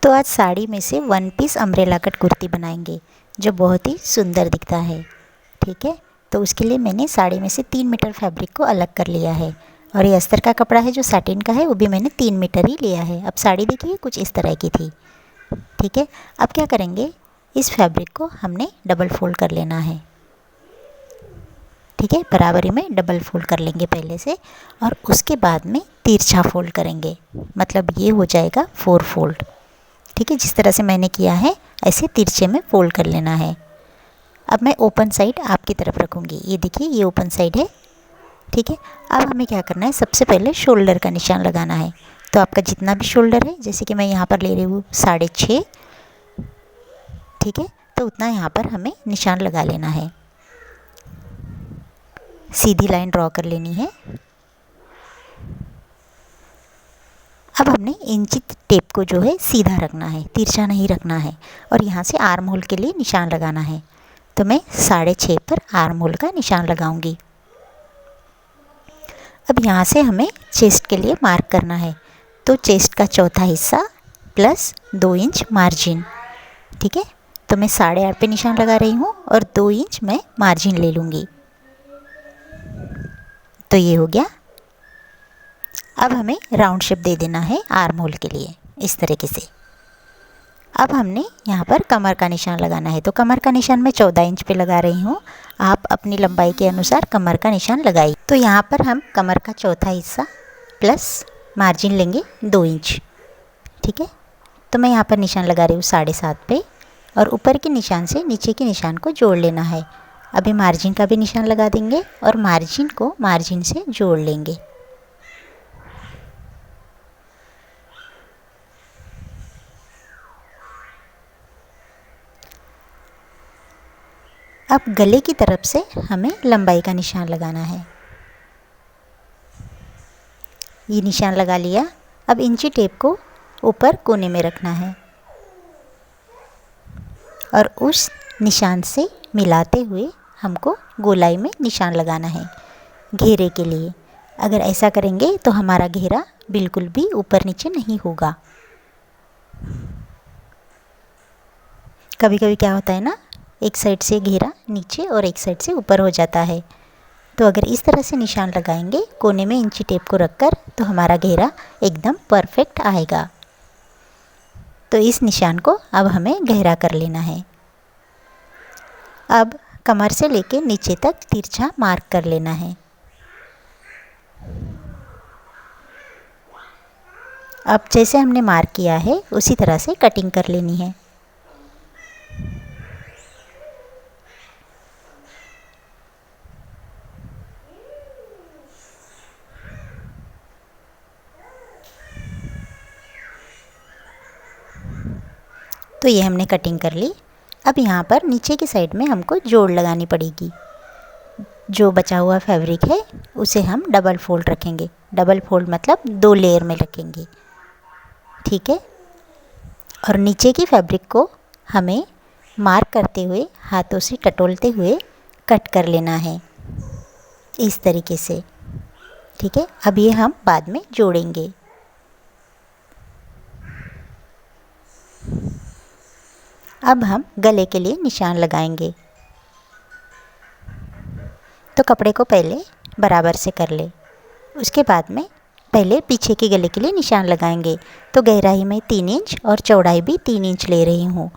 तो आज साड़ी में से one piece umbrella cut kurti बनाएंगे जो बहुत ही सुंदर दिखता है। ठीक है, तो उसके लिए मैंने साड़ी में से 3 मीटर फैब्रिक को अलग कर लिया है और ये अस्तर का कपड़ा है जो सैटिन का है, वो भी मैंने 3 मीटर ही लिया है। अब साड़ी देखिए कुछ इस तरह की थी। ठीक है, अब क्या करेंगे, इस फैब्रिक को हमने डबल फोल्ड कर लेना है। ठीक है, बराबरी में डबल फोल्ड कर लेंगे पहले से और उसके बाद में तिरछा फोल्ड करेंगे, मतलब ये हो जाएगा 4 फोल्ड। ठीक है, जिस तरह से मैंने किया है ऐसे तिरछे में फोल्ड कर लेना है। अब मैं ओपन साइड आपकी तरफ रखूँगी, ये देखिए ये ओपन साइड है। ठीक है, अब हमें क्या करना है, सबसे पहले शोल्डर का निशान लगाना है। तो आपका जितना भी शोल्डर है, जैसे कि मैं यहाँ पर ले रही हूँ 6.5, ठीक है, तो उतना यहाँ पर हमें निशान लगा लेना है। सीधी लाइन ड्रॉ कर लेनी है। अब हमने इंची टेप को जो है सीधा रखना है, तिरछा नहीं रखना है और यहाँ से आर्म होल के लिए निशान लगाना है। तो मैं 6.5 पर आर्म होल का निशान लगाऊंगी। अब यहाँ से हमें चेस्ट के लिए मार्क करना है, तो चेस्ट का चौथा हिस्सा प्लस 2 इंच मार्जिन। ठीक है, तो मैं 8.5 पे निशान लगा रही हूँ और 2 इंच मैं मार्जिन ले लूँगी। तो ये हो गया। अब हमें राउंड शेप दे देना है आर्म होल के लिए इस तरीके से। अब हमने यहाँ पर कमर का निशान लगाना है, तो कमर का निशान मैं 14 इंच पे लगा रही हूँ। आप अपनी लंबाई के अनुसार कमर का निशान लगाइए। तो यहाँ पर हम कमर का चौथा हिस्सा प्लस मार्जिन लेंगे 2 इंच। ठीक है, तो मैं यहाँ पर निशान लगा रही हूँ 7.5 पे और ऊपर के निशान से नीचे के निशान को जोड़ लेना है। अभी मार्जिन का भी निशान लगा देंगे और मार्जिन को मार्जिन से जोड़ लेंगे। अब गले की तरफ से हमें लंबाई का निशान लगाना है। ये निशान लगा लिया। अब इंची टेप को ऊपर कोने में रखना है और उस निशान से मिलाते हुए हमको गोलाई में निशान लगाना है घेरे के लिए। अगर ऐसा करेंगे तो हमारा घेरा बिल्कुल भी ऊपर नीचे नहीं होगा। कभी कभी क्या होता है ना, एक साइड से घेरा नीचे और एक साइड से ऊपर हो जाता है। तो अगर इस तरह से निशान लगाएंगे कोने में इंची टेप को रखकर, तो हमारा घेरा एकदम परफेक्ट आएगा। तो इस निशान को अब हमें गहरा कर लेना है। अब कमर से लेके नीचे तक तिरछा मार्क कर लेना है। अब जैसे हमने मार्क किया है उसी तरह से कटिंग कर लेनी है। तो ये हमने कटिंग कर ली। अब यहाँ पर नीचे की साइड में हमको जोड़ लगानी पड़ेगी। जो बचा हुआ फैब्रिक है उसे हम डबल फोल्ड रखेंगे। डबल फोल्ड मतलब 2 लेयर में रखेंगे। ठीक है, और नीचे की फैब्रिक को हमें मार्क करते हुए हाथों से टटोलते हुए कट कर लेना है इस तरीके से। ठीक है, अब ये हम बाद में जोड़ेंगे। अब हम गले के लिए निशान लगाएंगे। तो कपड़े को पहले बराबर से कर ले, उसके बाद में पहले पीछे के गले के लिए निशान लगाएंगे। तो गहराई में 3 इंच और चौड़ाई भी 3 इंच ले रही हूँ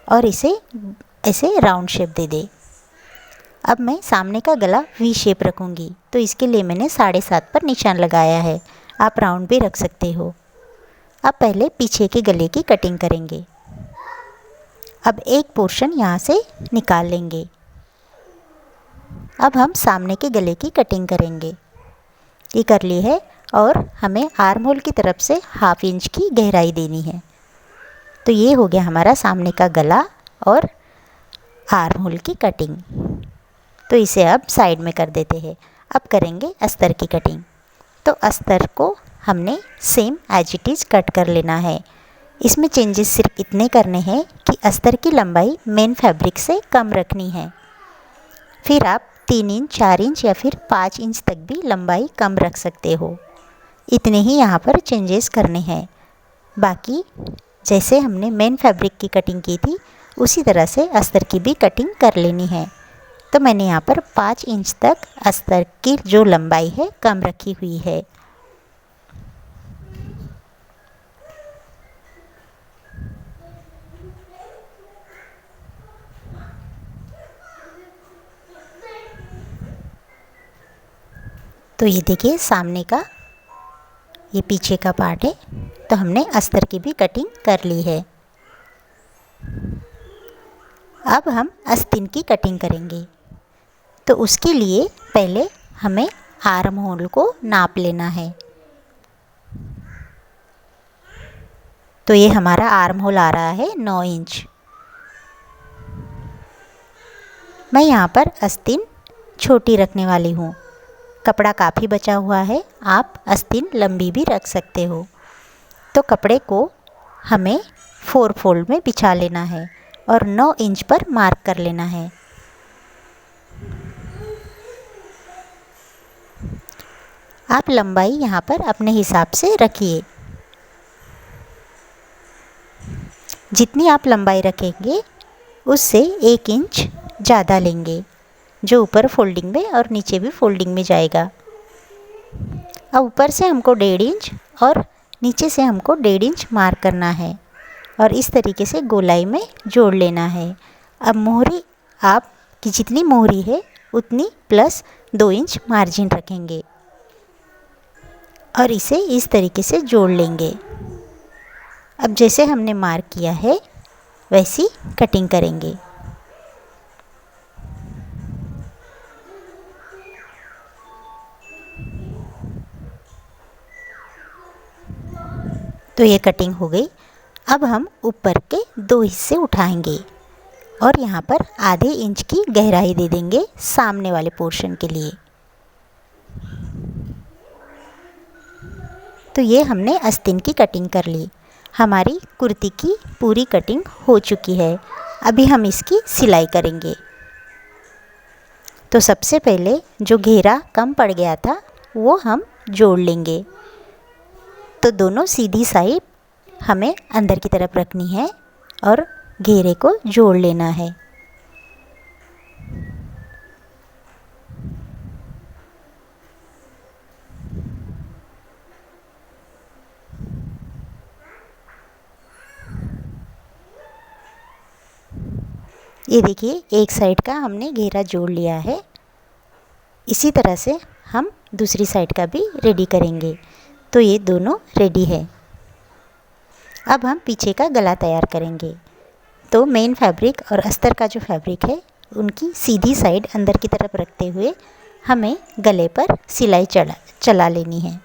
और इसे ऐसे राउंड शेप दे दे। अब मैं सामने का गला वी शेप रखूँगी, तो इसके लिए मैंने 7.5 पर निशान लगाया है। आप राउंड भी रख सकते हो। अब पहले पीछे के गले की कटिंग करेंगे। अब एक पोर्शन यहाँ से निकाल लेंगे। अब हम सामने के गले की कटिंग करेंगे। ये कर ली है और हमें आर्म होल की तरफ से 1/2 इंच की गहराई देनी है। तो ये हो गया हमारा सामने का गला और आर्म होल की कटिंग। तो इसे अब साइड में कर देते हैं। अब करेंगे अस्तर की कटिंग। तो अस्तर को हमने same as it is cut कर लेना है। इसमें चेंजेस सिर्फ इतने करने हैं कि अस्तर की लंबाई मेन फैब्रिक से कम रखनी है। फिर आप 3 इंच, 4 इंच या फिर 5 इंच तक भी लंबाई कम रख सकते हो। इतने ही यहाँ पर चेंजेस करने हैं। बाकी जैसे हमने मेन फैब्रिक की कटिंग की थी उसी तरह से अस्तर की भी कटिंग कर लेनी है। तो मैंने यहाँ पर 5 इंच तक अस्तर की जो लंबाई है कम रखी हुई है। तो ये देखिए सामने का ये पीछे का पार्ट है, तो हमने अस्तर की भी कटिंग कर ली है। अब हम आस्तीन की कटिंग करेंगे। तो उसके लिए पहले हमें आर्म होल को नाप लेना है। तो ये हमारा आर्म होल आ रहा है 9 इंच। मैं यहाँ पर आस्तीन छोटी रखने वाली हूँ। कपड़ा काफ़ी बचा हुआ है, आप आस्तीन लंबी भी रख सकते हो। तो कपड़े को हमें 4 फोल्ड में बिछा लेना है और 9 इंच पर मार्क कर लेना है। आप लंबाई यहाँ पर अपने हिसाब से रखिए। जितनी आप लंबाई रखेंगे उससे 1 इंच ज़्यादा लेंगे, जो ऊपर फोल्डिंग में और नीचे भी फोल्डिंग में जाएगा। अब ऊपर से हमको 1.5 इंच और नीचे से हमको 1.5 इंच मार्क करना है और इस तरीके से गोलाई में जोड़ लेना है। अब मोहरी आपकी जितनी मोहरी है उतनी प्लस 2 इंच मार्जिन रखेंगे और इसे इस तरीके से जोड़ लेंगे। अब जैसे हमने मार्क किया है वैसी कटिंग करेंगे। तो ये कटिंग हो गई। अब हम ऊपर के 2 हिस्से उठाएंगे और यहाँ पर आधे इंच की गहराई दे देंगे सामने वाले पोर्शन के लिए। तो ये हमने आस्तीन की कटिंग कर ली। हमारी कुर्ती की पूरी कटिंग हो चुकी है। अभी हम इसकी सिलाई करेंगे। तो सबसे पहले जो घेरा कम पड़ गया था वो हम जोड़ लेंगे। तो दोनों सीधी साइड हमें अंदर की तरफ रखनी है और घेरे को जोड़ लेना है। ये देखिए एक साइड का हमने घेरा जोड़ लिया है। इसी तरह से हम दूसरी साइड का भी रेडी करेंगे। तो ये दोनों रेडी है। अब हम पीछे का गला तैयार करेंगे। तो मेन फैब्रिक और अस्तर का जो फैब्रिक है उनकी सीधी साइड अंदर की तरफ रखते हुए हमें गले पर सिलाई चला लेनी है।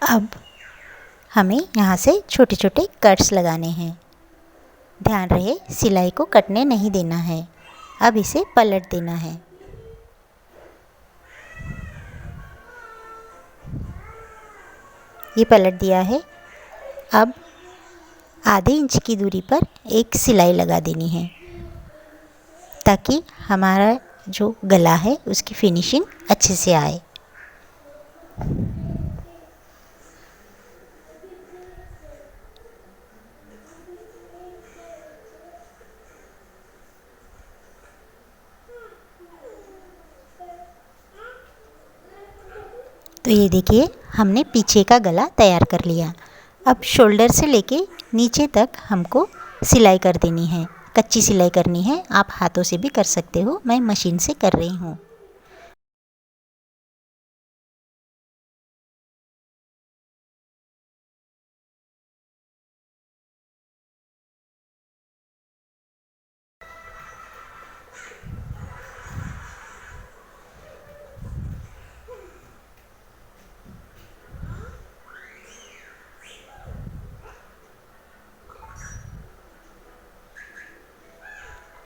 अब हमें यहाँ से छोटे छोटे कट्स लगाने हैं। ध्यान रहे सिलाई को कटने नहीं देना है। अब इसे पलट देना है। ये पलट दिया है। अब आधे इंच की दूरी पर एक सिलाई लगा देनी है ताकि हमारा जो गला है उसकी फिनिशिंग अच्छे से आए। तो ये देखिए हमने पीछे का गला तैयार कर लिया। अब शोल्डर से लेके नीचे तक हमको सिलाई कर देनी है। कच्ची सिलाई करनी है। आप हाथों से भी कर सकते हो, मैं मशीन से कर रही हूँ।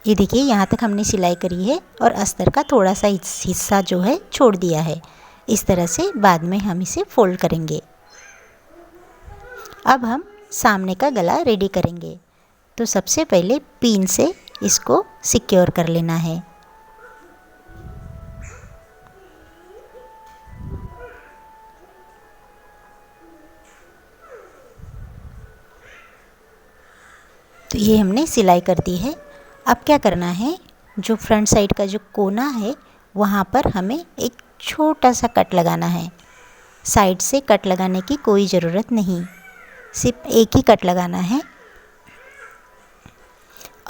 ये देखिए यहाँ तक हमने सिलाई करी है और अस्तर का थोड़ा सा हिस्सा जो है छोड़ दिया है। इस तरह से बाद में हम इसे फोल्ड करेंगे। अब हम सामने का गला रेडी करेंगे। तो सबसे पहले पिन से इसको सिक्योर कर लेना है तो ये हमने सिलाई कर दी है। अब क्या करना है, जो फ्रंट साइड का जो कोना है वहाँ पर हमें एक छोटा सा कट लगाना है। साइड से कट लगाने की कोई ज़रूरत नहीं, सिर्फ एक ही कट लगाना है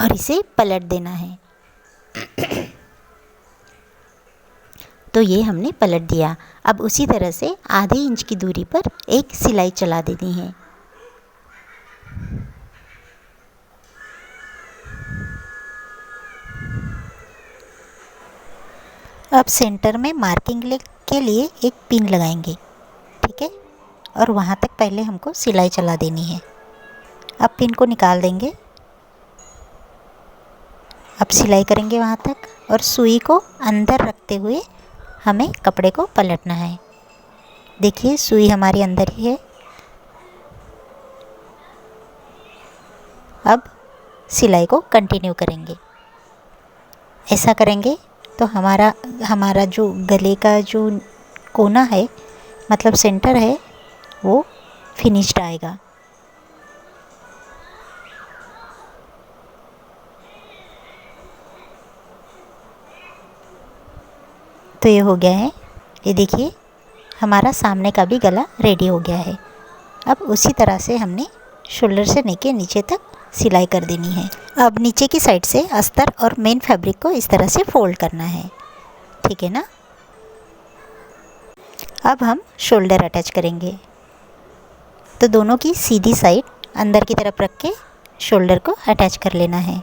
और इसे पलट देना है। तो ये हमने पलट दिया। अब उसी तरह से आधे इंच की दूरी पर एक सिलाई चला देनी है। अब सेंटर में मार्किंग के लिए एक पिन लगाएंगे, ठीक है, और वहाँ तक पहले हमको सिलाई चला देनी है। अब पिन को निकाल देंगे। अब सिलाई करेंगे वहाँ तक और सुई को अंदर रखते हुए हमें कपड़े को पलटना है। देखिए सुई हमारी अंदर ही है। अब सिलाई को कंटिन्यू करेंगे। ऐसा करेंगे तो हमारा जो गले का जो कोना है, मतलब सेंटर है, वो फिनिश्ड आएगा। तो ये हो गया है। ये देखिए हमारा सामने का भी गला रेडी हो गया है। अब उसी तरह से हमने शोल्डर से लेके नीचे तक सिलाई कर देनी है। अब नीचे की साइड से अस्तर और मेन फैब्रिक को इस तरह से फोल्ड करना है, ठीक है ना। अब हम शोल्डर अटैच करेंगे। तो दोनों की सीधी साइड अंदर की तरफ रख के शोल्डर को अटैच कर लेना है।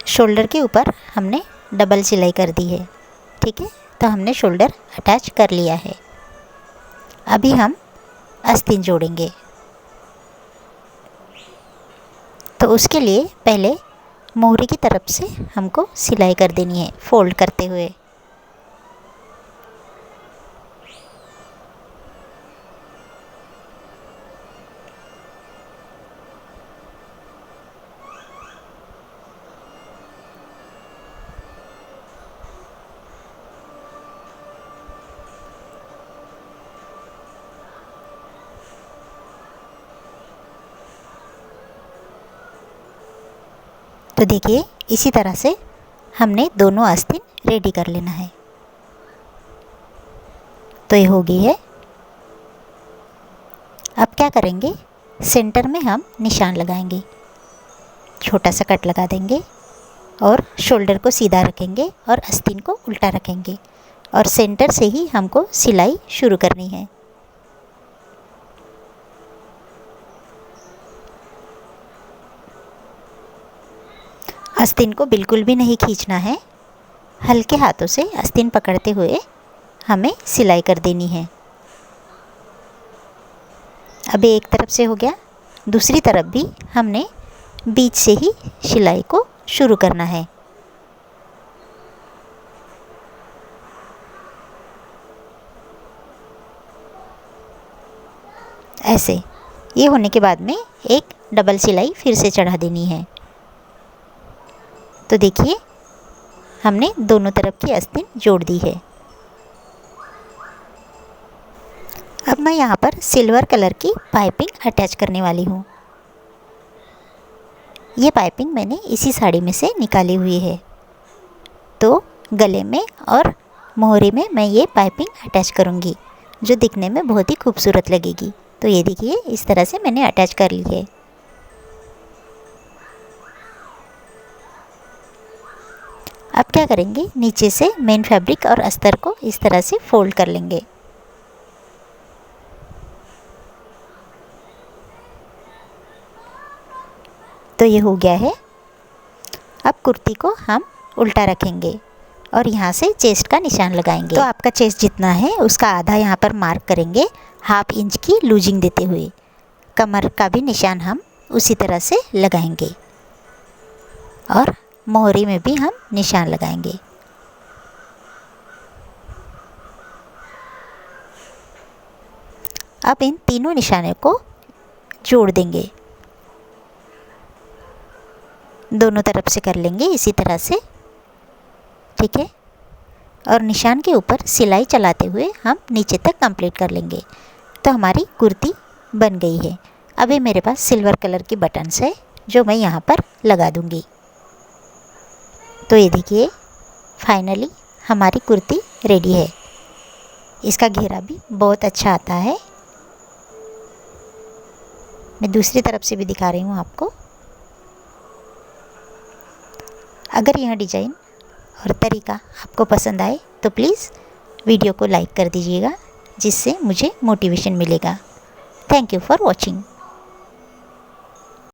शोल्डर के ऊपर हमने डबल सिलाई कर दी है, ठीक है। तो हमने शोल्डर अटैच कर लिया है। अभी हम आस्तीन जोड़ेंगे। तो उसके लिए पहले मोहरी की तरफ से हमको सिलाई कर देनी है, फोल्ड करते हुए। तो देखिए इसी तरह से हमने दोनों आस्तीन रेडी कर लेना है। तो ये हो गई है। अब क्या करेंगे, सेंटर में हम निशान लगाएंगे। छोटा सा कट लगा देंगे और शोल्डर को सीधा रखेंगे और आस्तीन को उल्टा रखेंगे और सेंटर से ही हमको सिलाई शुरू करनी है। आस्तीन को बिल्कुल भी नहीं खींचना है, हल्के हाथों से आस्तीन पकड़ते हुए हमें सिलाई कर देनी है। अभी एक तरफ से हो गया, दूसरी तरफ भी हमने बीच से ही सिलाई को शुरू करना है। ऐसे ये होने के बाद में एक डबल सिलाई फिर से चढ़ा देनी है। तो देखिए हमने दोनों तरफ की आस्तीन जोड़ दी है। अब मैं यहाँ पर सिल्वर कलर की पाइपिंग अटैच करने वाली हूँ। ये पाइपिंग मैंने इसी साड़ी में से निकाली हुई है। तो गले में और मोहरे में मैं ये पाइपिंग अटैच करूँगी, जो दिखने में बहुत ही खूबसूरत लगेगी। तो ये देखिए इस तरह से मैंने अटैच कर ली है। अब क्या करेंगे, नीचे से मेन फैब्रिक और अस्तर को इस तरह से फोल्ड कर लेंगे। तो ये हो गया है। अब कुर्ती को हम उल्टा रखेंगे और यहाँ से चेस्ट का निशान लगाएंगे। तो आपका चेस्ट जितना है उसका आधा यहाँ पर मार्क करेंगे, 1/2 इंच की लूजिंग देते हुए। कमर का भी निशान हम उसी तरह से लगाएंगे और मोहरी में भी हम निशान लगाएंगे। अब इन तीनों निशानों को जोड़ देंगे, दोनों तरफ से कर लेंगे इसी तरह से, ठीक है। और निशान के ऊपर सिलाई चलाते हुए हम नीचे तक कंप्लीट कर लेंगे। तो हमारी कुर्ती बन गई है। अभी मेरे पास सिल्वर कलर की बटन्स है जो मैं यहाँ पर लगा दूँगी। तो ये देखिए फाइनली हमारी कुर्ती रेडी है। इसका घेरा भी बहुत अच्छा आता है। मैं दूसरी तरफ से भी दिखा रही हूँ आपको। अगर यह डिज़ाइन और तरीका आपको पसंद आए तो प्लीज़ वीडियो को लाइक कर दीजिएगा, जिससे मुझे मोटिवेशन मिलेगा। Thank you for watching.